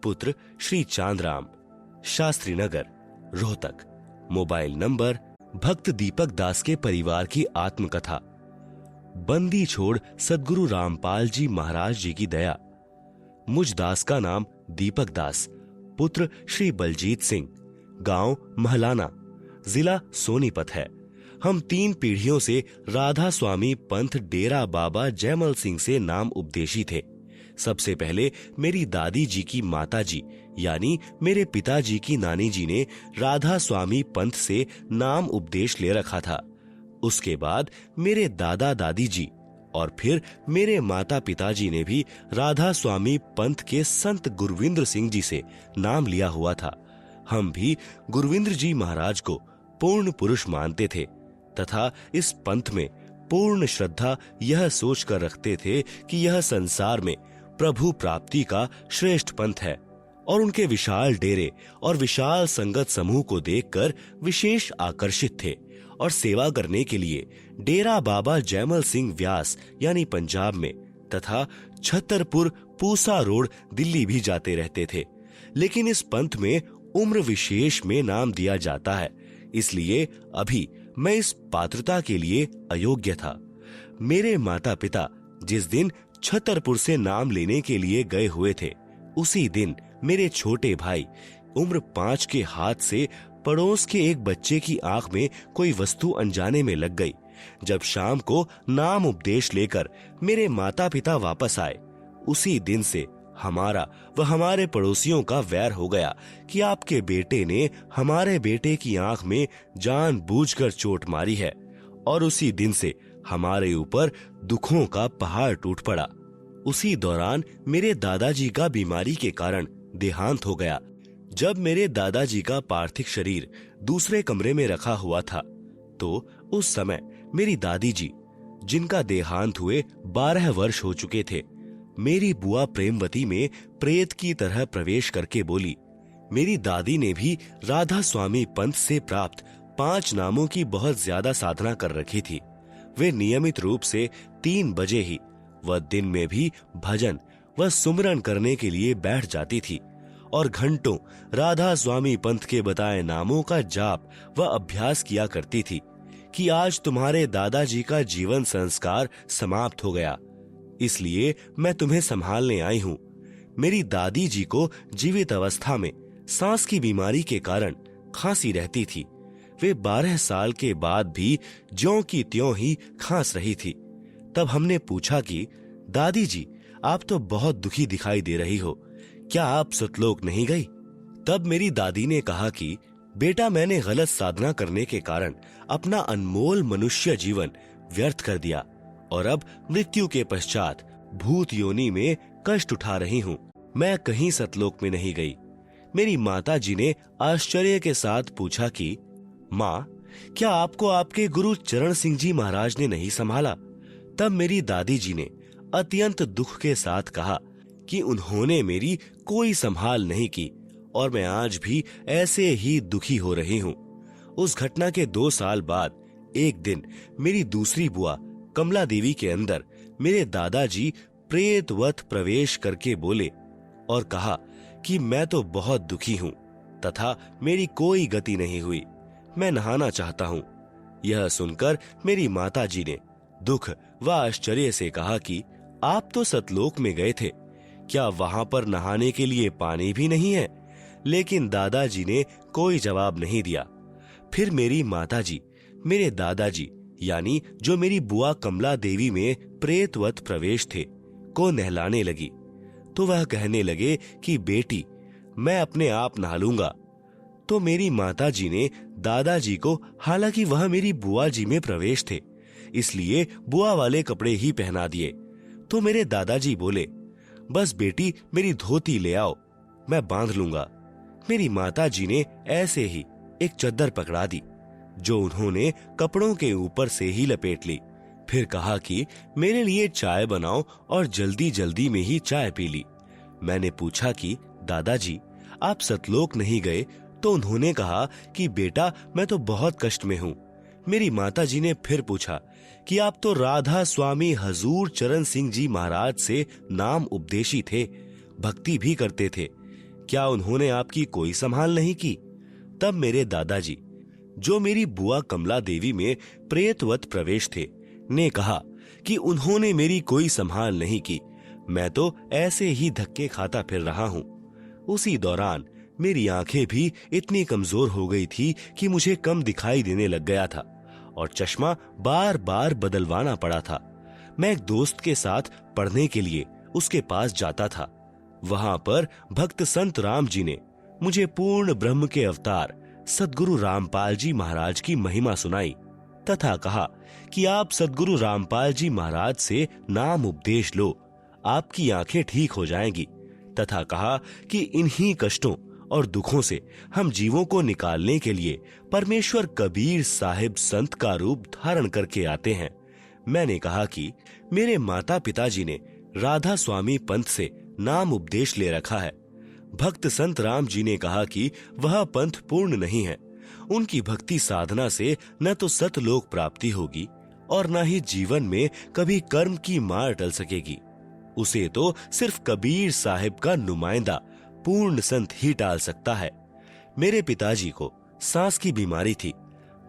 पुत्र श्री चांदराम, शास्त्री नगर, रोहतक। मोबाइल नंबर भक्त दीपक दास के परिवार की आत्मकथा। बंदी छोड़ सद्गुरु रामपाल जी महाराज जी की दया। मुझ दास का नाम दीपक दास, पुत्र श्री बलजीत सिंह, गांव महलाना, जिला सोनीपत है। हम 3 पीढ़ियों से राधा स्वामी पंथ डेरा बाबा जयमल सिंह से नाम उपदेशी थे। सबसे पहले मेरी दादी जी की माता जी यानी मेरे पिताजी की नानी जी ने राधा स्वामी पंथ से नाम उपदेश ले रखा था। उसके बाद मेरे दादा दादी जी और फिर मेरे माता पिताजी ने भी राधा स्वामी पंथ के संत गुरविंद्र सिंह जी से नाम लिया हुआ था। हम भी गुरविंद्र जी महाराज को पूर्ण पुरुष मानते थे तथा इस पंथ में पूर्ण श्रद्धा यह सोचकर रखते थे कि यह संसार में प्रभु प्राप्ति का श्रेष्ठ पंथ है और उनके विशाल डेरे और विशाल संगत समूह को देखकर विशेष आकर्षित थे और सेवा करने के लिए डेरा बाबा जयमल सिंह व्यास यानी पंजाब में तथा छतरपुर पूसा रोड दिल्ली भी जाते रहते थे। लेकिन इस पंथ में उम्र विशेष में नाम दिया जाता है, इसलिए अभी मैं इस पात्रता के लिए अयोग्य था। मेरे माता पिता जिस दिन छतरपुर से नाम लेने के लिए गए हुए थे, उसी दिन मेरे छोटे भाई उम्र 5 के हाथ से पड़ोस के एक बच्चे की आंख में कोई वस्तु अनजाने में लग गई। जब शाम को नाम उपदेश लेकर मेरे माता पिता वापस आए, उसी दिन से हमारा व हमारे पड़ोसियों का वैर हो गया कि आपके बेटे ने हमारे बेटे की आंख में जानबूझकर चोट मारी है, और उसी दिन से हमारे ऊपर दुखों का पहाड़ टूट पड़ा। उसी दौरान मेरे दादाजी का बीमारी के कारण देहांत हो गया। जब मेरे दादाजी का पार्थिव शरीर दूसरे कमरे में रखा हुआ था, तो उस समय मेरी दादी जी, जिनका देहांत हुए 12 वर्ष हो चुके थे, मेरी बुआ प्रेमवती में प्रेत की तरह प्रवेश करके बोली। मेरी दादी ने भी राधा स्वामी पंथ से प्राप्त 5 नामों की बहुत ज्यादा साधना कर रखी थी। वे नियमित रूप से 3 बजे ही व दिन में भी भजन व सुमरन करने के लिए बैठ जाती थी और घंटों राधा स्वामी पंथ के बताए नामों का जाप व अभ्यास किया करती थी कि आज तुम्हारे दादाजी का जीवन संस्कार समाप्त हो गया, इसलिए मैं तुम्हें संभालने आई हूँ। मेरी दादी जी को जीवित अवस्था में सांस की बीमारी के कारण खांसी रहती थी। वे 12 साल के बाद भी ज्यों की त्यों ही खांस रही थी। तब हमने पूछा कि दादी जी, आप तो बहुत दुखी दिखाई दे रही हो, क्या आप सतलोक नहीं गई? तब मेरी दादी ने कहा कि बेटा, मैंने गलत साधना करने के कारण अपना अनमोल मनुष्य जीवन व्यर्थ कर दिया और अब मृत्यु के पश्चात भूत योनि में कष्ट उठा रही हूँ। मैं कहीं सतलोक में नहीं गई। मेरी माता जी ने आश्चर्य के साथ पूछा कि माँ, क्या आपको आपके गुरु चरण सिंह जी महाराज ने नहीं संभाला? तब मेरी दादी जी ने अत्यंत दुख के साथ कहा कि उन्होंने मेरी कोई संभाल नहीं की और मैं आज भी ऐसे ही दुखी हो रही हूँ। उस घटना के 2 साल बाद एक दिन मेरी दूसरी बुआ कमला देवी के अंदर मेरे दादाजी प्रेतवत प्रवेश करके बोले और कहा कि मैं तो बहुत दुखी हूँ तथा मेरी कोई गति नहीं हुई, मैं नहाना चाहता हूँ। यह सुनकर मेरी माताजी ने दुख व आश्चर्य से कहा कि आप तो सतलोक में गए थे, क्या वहां पर नहाने के लिए पानी भी नहीं है? लेकिन दादाजी ने कोई जवाब नहीं दिया। फिर मेरी माताजी मेरे दादाजी यानी जो मेरी बुआ कमला देवी में प्रेतवत प्रवेश थे को नहलाने लगी, तो वह कहने लगे कि बेटी, मैं अपने आप नहा लूंगा। तो मेरी माताजी ने दादाजी को, हालांकि वह मेरी बुआ जी में प्रवेश थे, इसलिए बुआ वाले कपड़े ही पहना दिए। तो मेरे दादाजी बोले, बस बेटी, मेरी धोती ले आओ, मैं बांध लूंगा। मेरी माताजी ने ऐसे ही एक चद्दर पकड़ा दी, जो उन्होंने कपड़ों के ऊपर से ही लपेट ली। फिर कहा कि मेरे लिए चाय बनाओ और जल्दी जल्दी में ही चाय पी ली। मैंने पूछा कि दादाजी, आप सतलोक नहीं गए? तो उन्होंने कहा कि बेटा, मैं तो बहुत कष्ट में हूँ। मेरी माताजी ने फिर पूछा कि आप तो राधा स्वामी हजूर चरण सिंह जी महाराज से नाम उपदेशी थे, भक्ति भी करते थे, क्या उन्होंने आपकी कोई संभाल नहीं की? तब मेरे दादाजी, जो मेरी बुआ कमला देवी में प्रेतवत प्रवेश थे, ने कहा कि उन्होंने मेरी कोई संभाल नहीं की, मैं तो ऐसे ही धक्के खाता फिर रहा हूँ। उसी दौरान मेरी आंखें भी इतनी कमजोर हो गई थी कि मुझे कम दिखाई देने लग गया था और चश्मा बार बार बदलवाना पड़ा था। मैं एक दोस्त के साथ पढ़ने के लिए उसके पास जाता था। वहां पर भक्त संत राम जी ने मुझे पूर्ण ब्रह्म के अवतार सद्गुरु रामपाल जी महाराज की महिमा सुनाई तथा कहा कि आप सद्गुरु रामपाल जी महाराज से नाम उपदेश लो, आपकी आंखें ठीक हो जाएंगी, तथा कहा कि इन्हीं कष्टों और दुखों से हम जीवों को निकालने के लिए परमेश्वर कबीर साहिब संत का रूप धारण करके आते हैं। मैंने कहा कि मेरे माता पिताजी ने राधा स्वामी पंथ से नाम उपदेश ले रखा है। भक्त संत राम जी ने कहा कि वह पंथ पूर्ण नहीं है, उनकी भक्ति साधना से न तो सतलोक प्राप्ति होगी और न ही जीवन में कभी कर्म की मार टल सकेगी। उसे तो सिर्फ कबीर साहिब का नुमाइंदा पूर्ण संत ही टाल सकता है। मेरे पिताजी को सांस की बीमारी थी।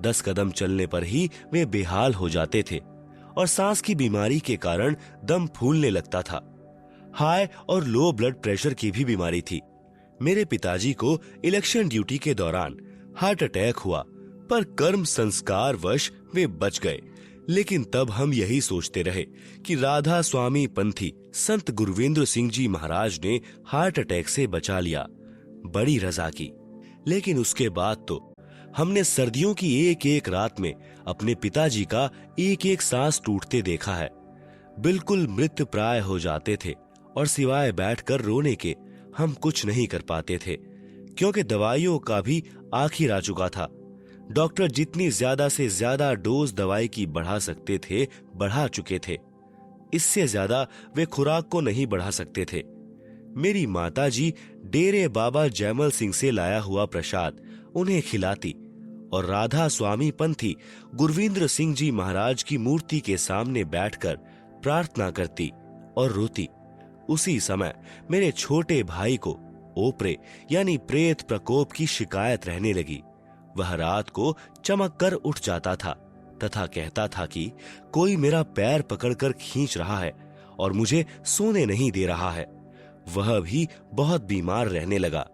10 कदम चलने पर ही वे बेहाल हो जाते थे और सांस की बीमारी के कारण दम फूलने लगता था। हाई और लो ब्लड प्रेशर की भी बीमारी थी। मेरे पिताजी को इलेक्शन ड्यूटी के दौरान हार्ट अटैक हुआ, पर कर्म संस्कार वश वे बच गए। लेकिन तब हम यही सोचते रहे कि राधा स्वामी पंथी संत गुरविंद्र सिंह जी महाराज ने हार्ट अटैक से बचा लिया, बड़ी रजा की। लेकिन उसके बाद तो हमने सर्दियों की एक एक रात में अपने पिताजी का एक एक सांस टूटते देखा है। बिल्कुल मृत प्राय हो जाते थे और सिवाय बैठकर रोने के हम कुछ नहीं कर पाते थे, क्योंकि दवाइयों का भी आखिर आ चुका था। डॉक्टर जितनी ज्यादा से ज्यादा डोज दवाई की बढ़ा सकते थे बढ़ा चुके थे, इससे ज्यादा वे खुराक को नहीं बढ़ा सकते थे। मेरी माताजी डेरे बाबा जैमल सिंह से लाया हुआ प्रसाद उन्हें खिलाती और राधा स्वामी पंथी गुरविंद्र सिंह जी महाराज की मूर्ति के सामने बैठकर प्रार्थना करती और रोती। उसी समय मेरे छोटे भाई को ओपरे यानी प्रेत प्रकोप की शिकायत रहने लगी। वह रात को चमक कर उठ जाता था तथा कहता था कि कोई मेरा पैर पकड़कर खींच रहा है और मुझे सोने नहीं दे रहा है। वह भी बहुत बीमार रहने लगा।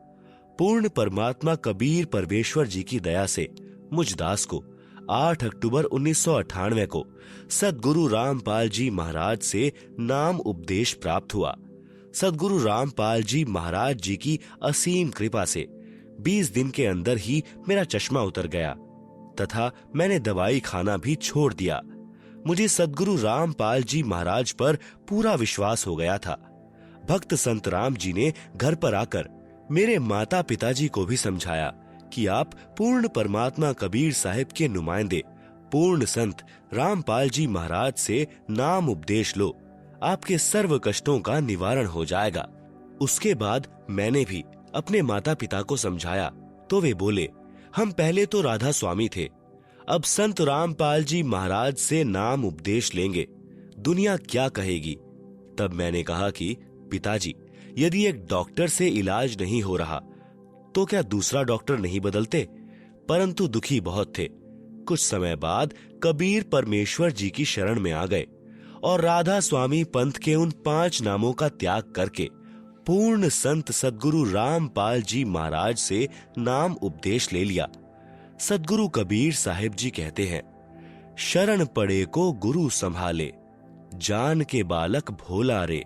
पूर्ण परमात्मा कबीर परमेश्वर जी की दया से मुझ दास को 8 अक्टूबर 1998 को सद्गुरु रामपाल जी महाराज से नाम उपदेश प्राप्त हुआ। सद्गुरु रामपाल जी महाराज जी की असीम कृपा से 20 दिन के अंदर ही मेरा चश्मा उतर गया तथा मैंने दवाई खाना भी छोड़ दिया। मुझे सद्गुरु रामपाल जी महाराज पर पूरा विश्वास हो गया था। भक्त संत राम जी ने घर पर आकर मेरे माता पिताजी को भी समझाया कि आप पूर्ण परमात्मा कबीर साहिब के नुमाइंदे पूर्ण संत रामपाल जी महाराज से नाम उपदेश लो, आपके सर्व कष्टों का निवारण हो जाएगा। उसके बाद मैंने भी अपने माता पिता को समझाया तो वे बोले, हम पहले तो राधा स्वामी थे, अब संत रामपाल जी महाराज से नाम उपदेश लेंगे, दुनिया क्या कहेगी। तब मैंने कहा कि पिताजी, यदि एक डॉक्टर से इलाज नहीं हो रहा तो क्या दूसरा डॉक्टर नहीं बदलते? परंतु दुखी बहुत थे। कुछ समय बाद कबीर परमेश्वर जी की शरण में आ गए और राधा स्वामी पंथ के उन 5 नामों का त्याग करके पूर्ण संत सद्गुरु रामपाल जी महाराज से नाम उपदेश ले लिया। सद्गुरु कबीर साहिब जी कहते हैं, शरण पड़े को गुरु संभाले, जान के बालक भोला रे।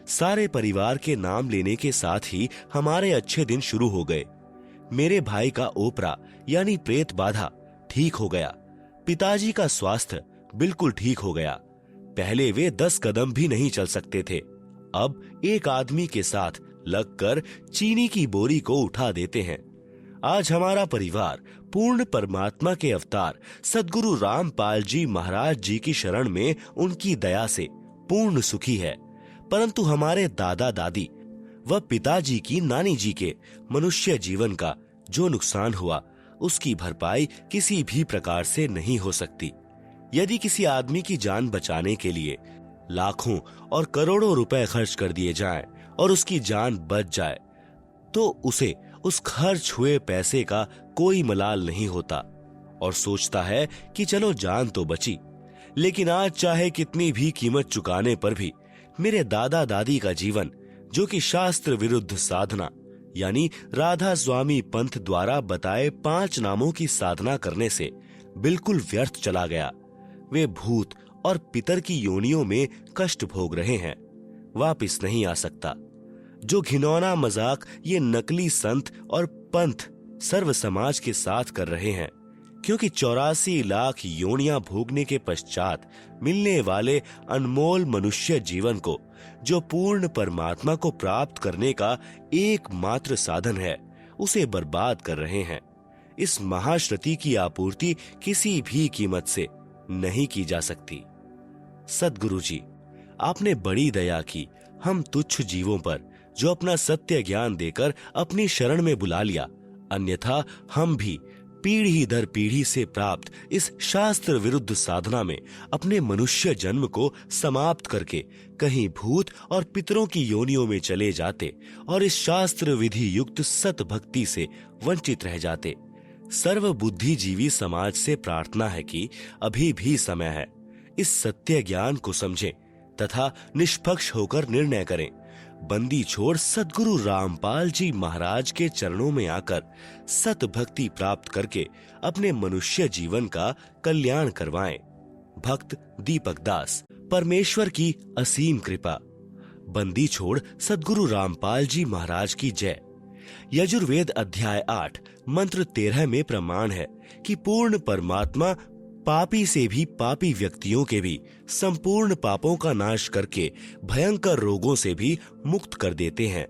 सारे परिवार के नाम लेने के साथ ही हमारे अच्छे दिन शुरू हो गए। मेरे भाई का ओपरा यानी प्रेत बाधा ठीक हो गया। पिताजी का स्वास्थ्य बिल्कुल ठीक हो गया। पहले वे 10 कदम भी नहीं चल सकते थे, अब एक आदमी के साथ लगकर चीनी की बोरी को उठा देते हैं। आज हमारा परिवार पूर्ण परमात्मा के अवतार सद्गुरु रामपाल जी महाराज जी की शरण में उनकी दया से पूर्ण सुखी है। परंतु हमारे दादा दादी वह पिताजी की नानी जी के मनुष्य जीवन का जो नुकसान हुआ उसकी भरपाई किसी भी प्रकार से नहीं हो सकती। यदि किसी आदमी की जान बचाने के लिए लाखों और करोड़ों रुपए खर्च कर दिए जाएं और उसकी जान बच जाए तो उसे उस खर्च हुए पैसे का कोई मलाल नहीं होता और सोचता है कि चलो जान तो बची। लेकिन आज चाहे कितनी भी कीमत चुकाने पर भी मेरे दादा दादी का जीवन, जो कि शास्त्र विरुद्ध साधना यानी राधा स्वामी पंथ द्वारा बताए 5 नामों की साधना करने से बिल्कुल व्यर्थ चला गया। वे भूत और पितर की योनियों में कष्ट भोग रहे हैं, वापिस नहीं आ सकता। जो घिनौना मजाक ये नकली संत और पंथ सर्व समाज के साथ कर रहे हैं, क्योंकि 84 लाख योनियां भोगने के पश्चात मिलने वाले अनमोल मनुष्य जीवन को, जो पूर्ण परमात्मा को प्राप्त करने का एकमात्र साधन है, उसे बर्बाद कर रहे हैं। इस महाश्रुति की आपूर्ति किसी भी कीमत से नहीं की जा सकती। सद्गुरु जी, आपने बड़ी दया की हम तुच्छ जीवों पर, जो अपना सत्य ज्ञान देकर अपनी शरण में बुला लिया। अन्यथा हम भी पीढ़ी दर पीढ़ी से प्राप्त इस शास्त्र विरुद्ध साधना में अपने मनुष्य जन्म को समाप्त करके कहीं भूत और पितरों की योनियों में चले जाते और इस शास्त्र विधि युक्त सत भक्ति से वंचित रह जाते। सर्व बुद्धिजीवी समाज से प्रार्थना है कि अभी भी समय है, इस सत्य ज्ञान को समझें तथा निष्पक्ष होकर निर्णय करें। बंदी छोड़ सद्गुरु रामपाल जी महाराज के चरणों में आकर सत भक्ति प्राप्त करके अपने मनुष्य जीवन का कल्याण करवाएं। भक्त दीपक दास। परमेश्वर की असीम कृपा। बंदी छोड़ सद्गुरु रामपाल जी महाराज की जय। यजुर्वेद अध्याय 8 मंत्र 13 में प्रमाण है कि पूर्ण परमात्मा पापी से भी पापी व्यक्तियों के भी संपूर्ण पापों का नाश करके भयंकर रोगों से भी मुक्त कर देते हैं,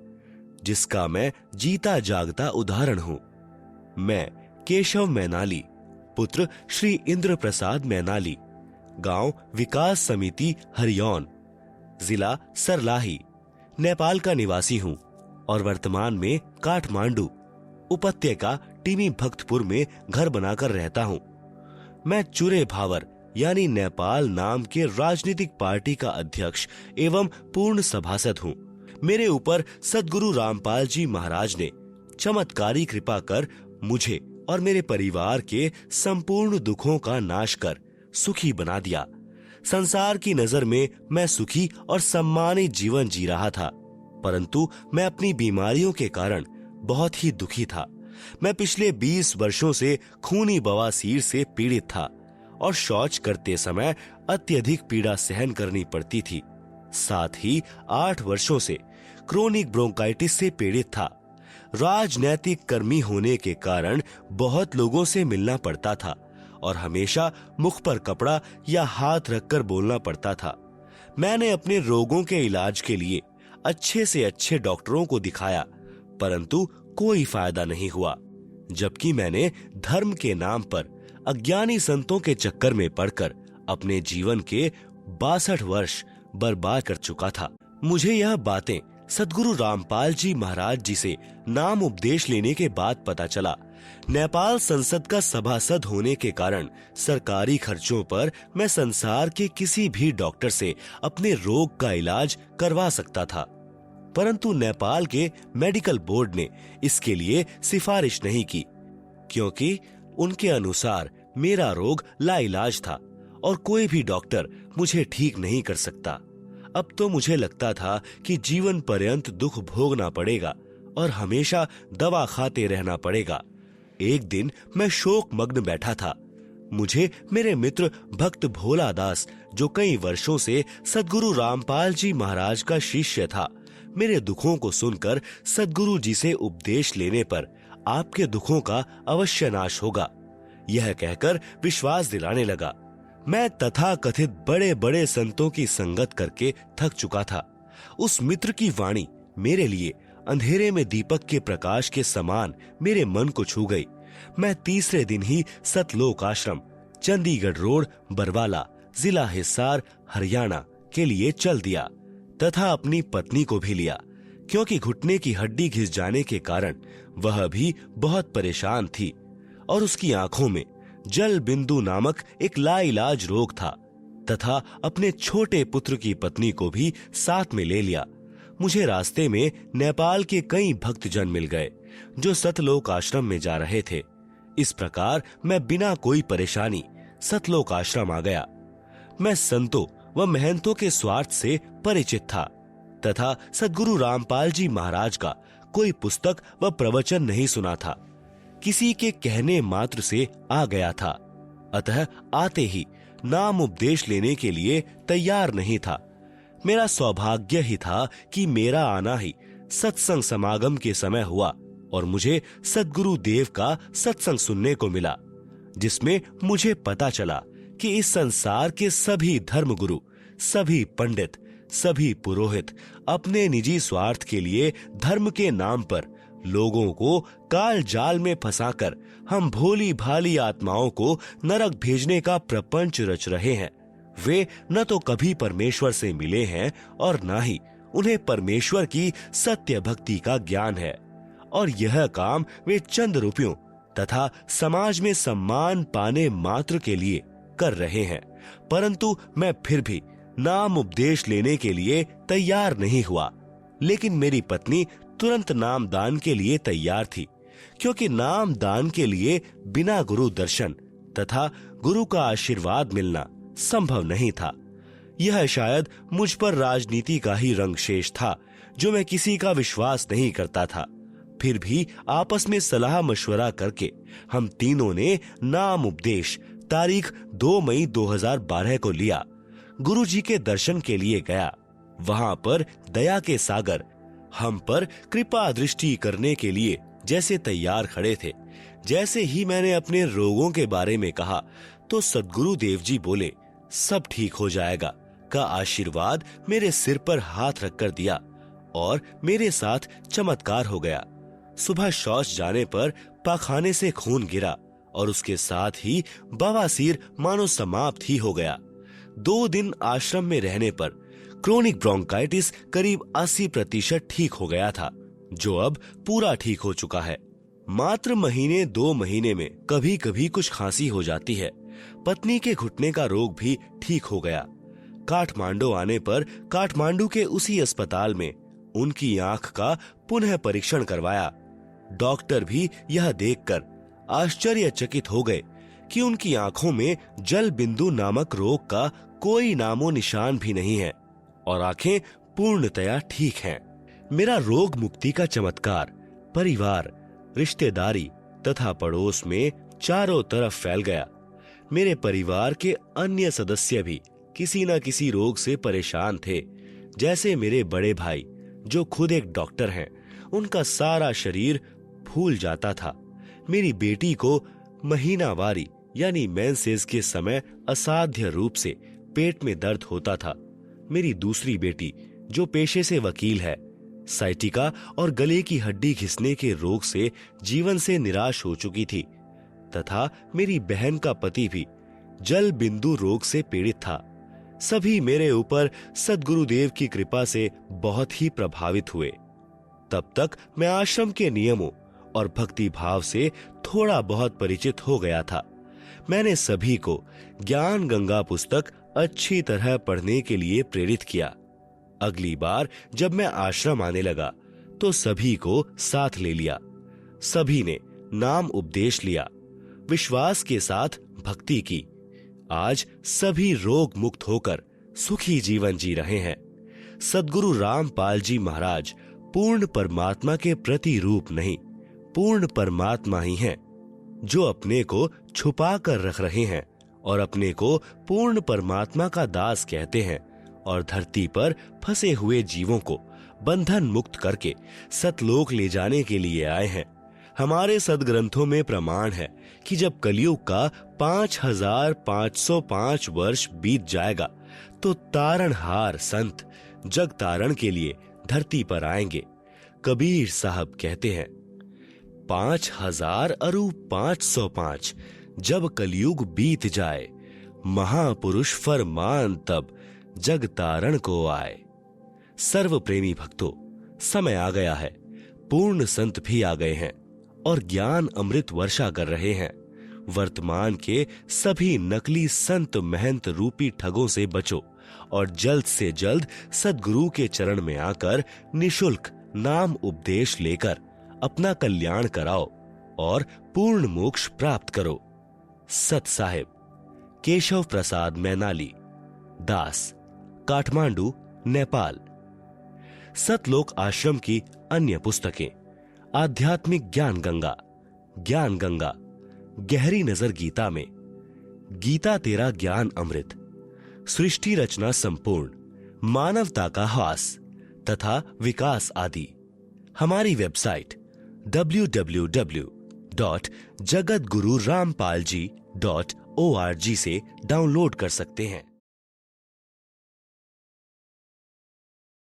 जिसका मैं जीता जागता उदाहरण हूँ। मैं केशव मैनाली, पुत्र श्री इंद्र प्रसाद मैनाली, गांव विकास समिति हरियौन, जिला सरलाही, नेपाल का निवासी हूँ और वर्तमान में काठमांडू उपत्यका टीमी भक्तपुर में घर बनाकर रहता हूँ। मैं चुरे भावर यानी नेपाल नाम के राजनीतिक पार्टी का अध्यक्ष एवं पूर्ण सभासद हूँ। मेरे ऊपर सद्गुरु रामपाल जी महाराज ने चमत्कारी कृपा कर मुझे और मेरे परिवार के संपूर्ण दुखों का नाश कर सुखी बना दिया। संसार की नजर में मैं सुखी और सम्मानित जीवन जी रहा था, परंतु मैं अपनी बीमारियों के कारण बहुत ही दुखी था। मैं पिछले 20 वर्षों से खूनी बवासीर से पीड़ित था और शौच करते समय अत्यधिक पीड़ा सहन करनी पड़ती थी। साथ ही 8 वर्षों से क्रोनिक ब्रोंकाइटिस से पीड़ित था। राजनैतिक कर्मी होने के कारण बहुत लोगों से मिलना पड़ता था और हमेशा मुख पर कपड़ा या हाथ रखकर बोलना पड़ता था। मैंने अपने रोगों के इलाज के लिए अच्छे से अच्छे डॉक्टरों को दिखाया, परंतु कोई फायदा नहीं हुआ। जबकि मैंने धर्म के नाम पर अज्ञानी संतों के चक्कर में पड़कर अपने जीवन के 62 वर्ष बर्बाद कर चुका था। मुझे यह बातें सद्गुरु रामपाल जी महाराज जी से नाम उपदेश लेने के बाद पता चला। नेपाल संसद का सभासद होने के कारण सरकारी खर्चों पर मैं संसार के किसी भी डॉक्टर से अपने रोग का इलाज करवा सकता था, परंतु नेपाल के मेडिकल बोर्ड ने इसके लिए सिफारिश नहीं की, क्योंकि उनके अनुसार मेरा रोग लाइलाज था और कोई भी डॉक्टर मुझे ठीक नहीं कर सकता। अब तो मुझे लगता था कि जीवन पर्यंत दुख भोगना पड़ेगा और हमेशा दवा खाते रहना पड़ेगा। एक दिन मैं शोक मग्न बैठा था। मुझे मेरे मित्र भक्त भोला दास, जो कई वर्षों से सद्गुरु रामपाल जी महाराज का शिष्य था, मेरे दुखों को सुनकर सद्गुरु जी से उपदेश लेने पर आपके दुखों का अवश्य नाश होगा, यह कहकर विश्वास दिलाने लगा। मैं तथा कथित बड़े बड़े संतों की संगत करके थक चुका था। उस मित्र की वाणी मेरे लिए अंधेरे में दीपक के प्रकाश के समान मेरे मन को छू गई। मैं तीसरे दिन ही सतलोक आश्रम, चंडीगढ़ रोड, बरवाला, जिला हिसार, हरियाणा के लिए चल दिया तथा अपनी पत्नी को भी लिया, क्योंकि घुटने की हड्डी घिस जाने के कारण वह भी बहुत परेशान थी और उसकी आंखों में जल बिंदु नामक एक लाइलाज रोग था तथा अपने छोटे पुत्र की पत्नी को भी साथ में ले लिया। मुझे रास्ते में नेपाल के कई भक्तजन मिल गए जो सतलोक आश्रम में जा रहे थे। इस प्रकार मैं बिना कोई परेशानी सतलोक आश्रम आ गया। मैं संतों व महंतों के स्वार्थ से परिचित था तथा सद्गुरु रामपाल जी महाराज का कोई पुस्तक व प्रवचन नहीं सुना था। किसी के कहने मात्र से आ गया था, अतः आते ही नाम उपदेश लेने के लिए तैयार नहीं था। मेरा सौभाग्य ही था कि मेरा आना ही सत्संग समागम के समय हुआ और मुझे सद्गुरु देव का सत्संग सुनने को मिला, जिसमें मुझे पता चला कि इस संसार के सभी धर्मगुरु, सभी पंडित, सभी पुरोहित अपने निजी स्वार्थ के लिए धर्म के नाम पर लोगों को काल जाल में फंसाकर हम भोली भाली आत्माओं को नरक भेजने का प्रपंच रच रहे हैं। वे न तो कभी परमेश्वर से मिले हैं और न ही उन्हें परमेश्वर की सत्य भक्ति का ज्ञान है, और यह काम वे चंद रुपयों तथा समाज में सम्मान पाने मात्र के लिए कर रहे हैं। परंतु मैं फिर भी नाम उपदेश लेने के लिए तैयार नहीं हुआ। लेकिन मेरी पत्नी तुरंत नाम दान के लिए तैयार थी, क्योंकि नाम दान के लिए बिना गुरु दर्शन तथा गुरु का आशीर्वाद मिलना संभव नहीं था। यह शायद मुझ पर राजनीति का ही रंग शेष था, जो मैं किसी का विश्वास नहीं करता था। फिर भी आपस में सलाह मशवरा करके हम तीनों ने नाम उपदेश तारीख 2 मई 2012 को लिया। गुरुजी के दर्शन के लिए गया। वहां पर दया के सागर हम पर कृपा दृष्टि करने के लिए जैसे तैयार खड़े थे। जैसे ही मैंने अपने रोगों के बारे में कहा तो सद्गुरु देव जी बोले, सब ठीक हो जाएगा का आशीर्वाद मेरे सिर पर हाथ रखकर दिया और मेरे साथ चमत्कार हो गया। सुबह शौच जाने पर पाखाने से खून गिरा और उसके साथ ही बवासीर मानो समाप्त ही हो गया। 2 दिन आश्रम में रहने पर क्रोनिक ब्रोंकाइटिस करीब 80% ठीक हो गया था, जो अब पूरा ठीक हो चुका है। मात्र महीने 2 महीने में कभी कभी कुछ खांसी हो जाती है। पत्नी के घुटने का रोग भी ठीक हो गया। काठमांडू आने पर काठमांडू के उसी अस्पताल में उनकी आंख का पुनः परीक्षण करवाया। डॉक्टर भी यह देखकर आश्चर्यचकित हो गए कि उनकी आंखों में जल बिंदु नामक रोग का कोई नामो निशान भी नहीं है और आंखें पूर्णतया ठीक हैं। मेरा रोग मुक्ति का चमत्कार परिवार, रिश्तेदारी तथा पड़ोस में चारों तरफ फैल गया। मेरे परिवार के अन्य सदस्य भी किसी न किसी रोग से परेशान थे। जैसे मेरे बड़े भाई, जो खुद एक डॉक्टर हैं, उनका सारा शरीर फूल जाता था। मेरी बेटी को महीनावारी यानी मेंसेस के समय असाध्य रूप से पेट में दर्द होता था। मेरी दूसरी बेटी, जो पेशे से वकील है, साइटिका और गले की हड्डी घिसने के रोग से जीवन से निराश हो चुकी थी तथा मेरी बहन का पति भी जल बिंदु रोग से पीड़ित था। सभी मेरे ऊपर सद्गुरुदेव की कृपा से बहुत ही प्रभावित हुए। तब तक मैं आश्रम के नियमों और भक्ति भाव से थोड़ा बहुत परिचित हो गया था। मैंने सभी को ज्ञान गंगा पुस्तक अच्छी तरह पढ़ने के लिए प्रेरित किया। अगली बार जब मैं आश्रम आने लगा तो सभी को साथ ले लिया। सभी ने नाम उपदेश लिया, विश्वास के साथ भक्ति की। आज सभी रोग मुक्त होकर सुखी जीवन जी रहे हैं। सद्गुरु रामपाल जी महाराज पूर्ण परमात्मा के प्रतिरूप नहीं, पूर्ण परमात्मा ही हैं, जो अपने को छुपा कर रख रहे हैं और अपने को पूर्ण परमात्मा का दास कहते हैं और धरती पर फंसे हुए जीवों को बंधन मुक्त करके सतलोक ले जाने के लिए आए हैं। हमारे सदग्रंथों में प्रमाण है कि जब कलयुग का 5505 वर्ष बीत जाएगा तो तारणहार संत जग तारण के लिए धरती पर आएंगे। कबीर साहब कहते हैं, 5000 अरु 505 जब कलयुग बीत जाए, महापुरुष फरमान तब जग तारण को आए। सर्व प्रेमी भक्तों, समय आ गया है, पूर्ण संत भी आ गए हैं और ज्ञान अमृत वर्षा कर रहे हैं। वर्तमान के सभी नकली संत महंत रूपी ठगों से बचो और जल्द से जल्द सद्गुरु के चरण में आकर निशुल्क नाम उपदेश लेकर अपना कल्याण कराओ और पूर्ण मोक्ष प्राप्त करो। सत साहिब, केशव प्रसाद मैनाली, दास, काठमांडू, नेपाल। सतलोक आश्रम की अन्य पुस्तकें: आध्यात्मिक ज्ञान गंगा, गहरी नजर गीता में, गीता तेरा ज्ञान अमृत, सृष्टि रचना संपूर्ण, मानवता का हास तथा विकास आदि। हमारी वेबसाइट www.jagatgururampalji.org से डाउनलोड कर सकते हैं।